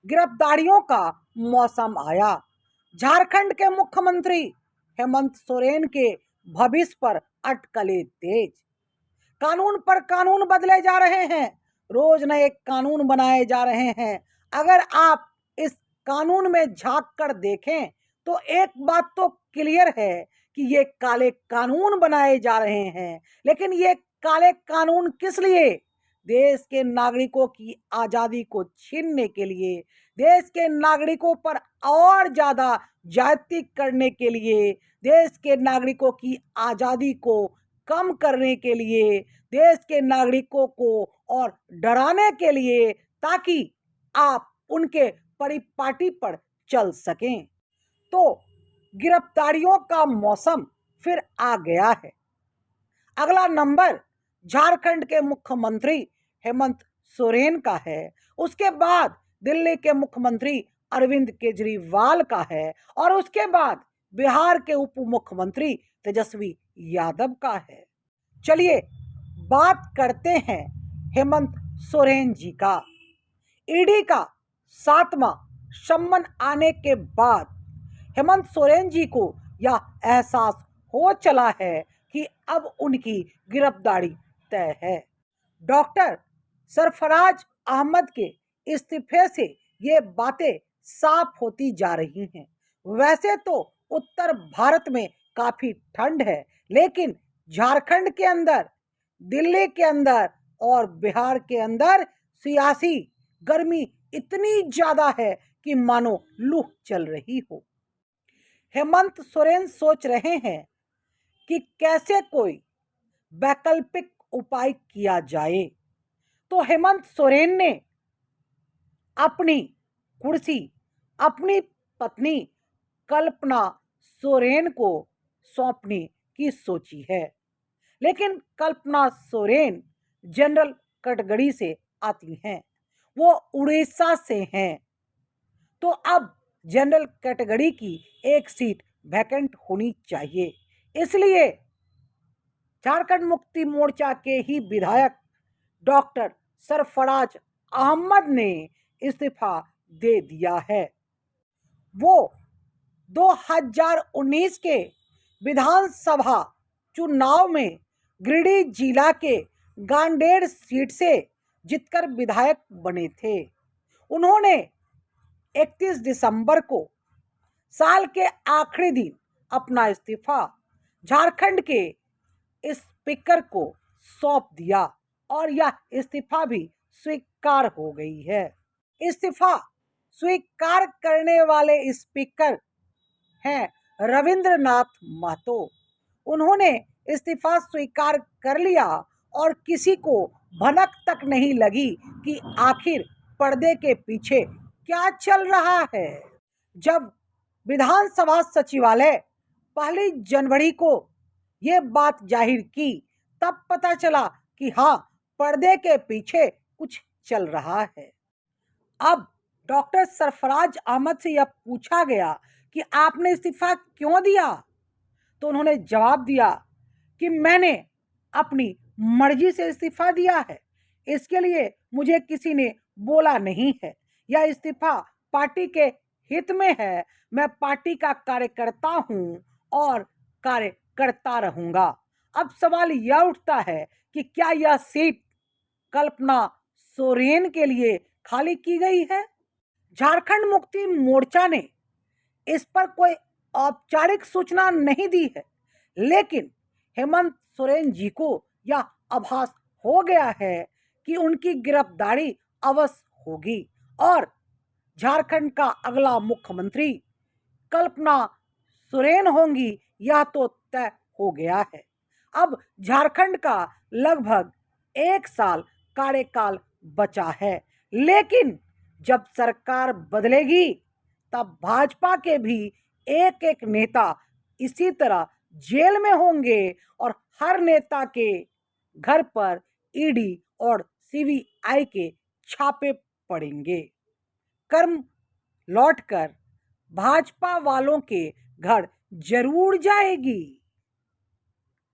गिरफ्तारियों का मौसम आया। झारखंड के मुख्यमंत्री हेमंत सोरेन के भविष्य पर अटकलें तेज। कानून पर कानून बदले जा रहे हैं, रोज नए कानून बनाए जा रहे हैं। अगर आप इस कानून में झांक कर देखें तो एक बात तो क्लियर है कि ये काले कानून बनाए जा रहे हैं। लेकिन ये काले कानून किस लिए? देश के नागरिकों की आजादी को छीनने के लिए, देश के नागरिकों पर और ज्यादा ज्यादती करने के लिए, देश के नागरिकों की आजादी को कम करने के लिए, देश के नागरिकों को और डराने के लिए, ताकि आप उनके परिपाटी पर चल सकें। तो गिरफ्तारियों का मौसम फिर आ गया है। अगला नंबर झारखंड के मुख्यमंत्री हेमंत सोरेन का है। उसके बाद दिल्ली के मुख्यमंत्री अरविंद केजरीवाल का है और उसके बाद बिहार के उप मुख्यमंत्री तेजस्वी यादव का है। चलिए बात करते हैं हेमंत सोरेन जी का। ईडी का 7वां सम्मन आने के बाद हेमंत सोरेन जी को यह एहसास हो चला है कि अब उनकी गिरफ्तारी तय है। डॉक्टर सरफराज अहमद के इस्तीफे से ये बातें साफ होती जा रही हैं। वैसे तो उत्तर भारत में काफी ठंड है, लेकिन झारखंड के अंदर, दिल्ली के अंदर और बिहार के अंदर सियासी गर्मी इतनी ज्यादा है कि मानो लू चल रही हो। हेमंत सोरेन सोच रहे हैं कि कैसे कोई वैकल्पिक उपाय किया जाए। तो हेमंत सोरेन ने अपनी कुर्सी अपनी पत्नी कल्पना सोरेन को सौंपने की सोची है। लेकिन कल्पना सोरेन जनरल कैटेगरी से आती हैं, वो उड़ीसा से हैं। तो अब जनरल कैटेगरी की एक सीट वैकेंट होनी चाहिए। इसलिए झारखंड मुक्ति मोर्चा के ही विधायक डॉक्टर सरफराज अहमद ने इस्तीफा दे दिया है। वो 2019 के विधानसभा चुनाव में गिरिडीह जिला के गांडेर सीट से जीतकर विधायक बने थे। उन्होंने 31 दिसंबर को साल के आखिरी दिन अपना इस्तीफा झारखंड के स्पीकर को सौंप दिया और यह इस्तीफा भी स्वीकार हो गई है। इस्तीफा स्वीकार करने वाले स्पीकर हैं रविंद्रनाथ महतो। उन्होंने इस्तीफा स्वीकार कर लिया और किसी को भनक तक नहीं लगी कि आखिर पर्दे के पीछे क्या चल रहा है। जब विधानसभा सचिवालय 1 जनवरी को ये बात जाहिर की, तब पता चला कि हाँ, पर्दे के पीछे कुछ चल रहा है। अब डॉक्टर सरफराज अहमद से यह पूछा गया कि आपने इस्तीफा क्यों दिया, तो उन्होंने जवाब दिया कि मैंने अपनी मर्जी से इस्तीफा दिया है, इसके लिए मुझे किसी ने बोला नहीं है। यह इस्तीफा पार्टी के हित में है। मैं पार्टी का कार्यकर्ता हूं और कार्य करता रहूंगा। अब सवाल यह उठता है कि क्या यह सीट कल्पना सोरेन के लिए खाली की गई है? झारखंड मुक्ति मोर्चा ने इस पर कोई औपचारिक सूचना नहीं दी है, लेकिन हेमंत सोरेन जी को यह आभास हो गया है कि उनकी गिरफ्तारी अवश्य होगी और झारखंड का अगला मुख्यमंत्री कल्पना सोरेन होंगी, यह तो तय हो गया है। अब झारखंड का लगभग 1 साल कार्यकाल बचा है, लेकिन जब सरकार बदलेगी तब भाजपा के भी एक एक नेता इसी तरह जेल में होंगे और हर नेता के घर पर ईडी और सीबीआई के छापे पड़ेंगे। कर्म लौटकर भाजपा वालों के घर जरूर जाएगी।